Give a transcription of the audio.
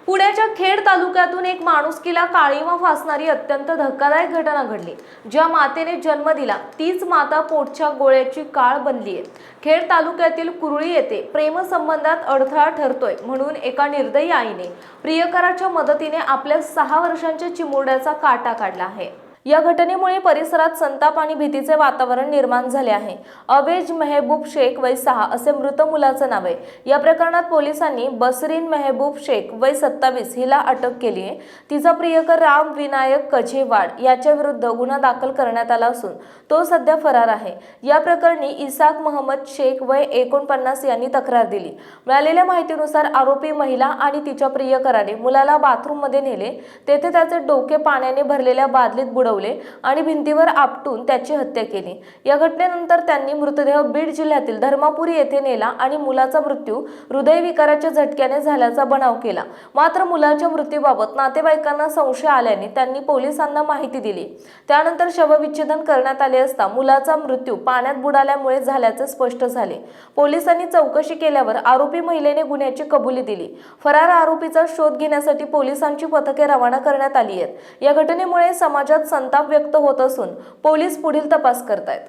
पुण्याच्या खेड तालुक्यातून एक माणुसकीला काळीमा फासणारी अत्यंत धक्कादायक घटना घडली। ज्या मातेने जन्म दिला तीच माता पोटच्या गोळ्याची काळ बनली आहे। खेड तालुक्यातील कुरळी येथे प्रेमसंबंधात अडथळा ठरतोय म्हणून एका निर्दयी आईने प्रियकराच्या मदतीने आपल्या 6 वर्षांच्या चिमुरड्याचा काटा काढला आहे। या घटनेमुळे परिसरात संताप आणि भीतीचे वातावरण निर्माण झाले आहे। अवेज मेहबूब शेख वय 6 असे मृत मुलाचे नाव आहे। या प्रकरणात पोलिसांनी बसरीन मेहबूब शेख वय 27 हिला अटक केली आहे। तिचा प्रियकर राम विनायक कजेवाड याच्या विरुद्ध गुन्हा दाखल करण्यात आला असून तो सध्या फरार आहे। या प्रकरणी इसाक मोहम्मद शेख वय 49 यांनी तक्रार दिली। मिळालेल्या माहितीनुसार आरोपी महिला आणि तिच्या प्रियकराने मुलाला बाथरूम मध्ये नेले, तेथे त्याचे डोके पाण्याने भरलेल्या बादलीत बुडवले आणि भिंतीवर आपटून त्याची हत्या केली। या घटनेनंतर त्यांनी मृतदेह बीड जिल्ह्यातील धर्मापुरी येथे नेला आणि मुलाचा मृत्यू हृदयविकाराच्या झटक्याने झाल्याचा बनाव केला। मात्र मुलाच्या मृत्यूबाबत नातेवाईकांना संशय आल्याने त्यांनी पोलिसांना माहिती दिली। त्यानंतर शवविच्छेदन करण्यात आले असता मुलाचा मृत्यू पाण्यात बुडाल्यामुळे झाल्याचे स्पष्ट झाले। पोलिसांनी चौकशी केल्यावर आरोपी महिलेने गुन्ह्याची कबुली दिली। फरार आरोपीचा शोध घेण्यासाठी पोलिसांची पथके रवाना करण्यात आली आहेत। या घटनेमुळे समाजात संताप व्यक्त होत असून पोलीस पुढील तपास करतायत।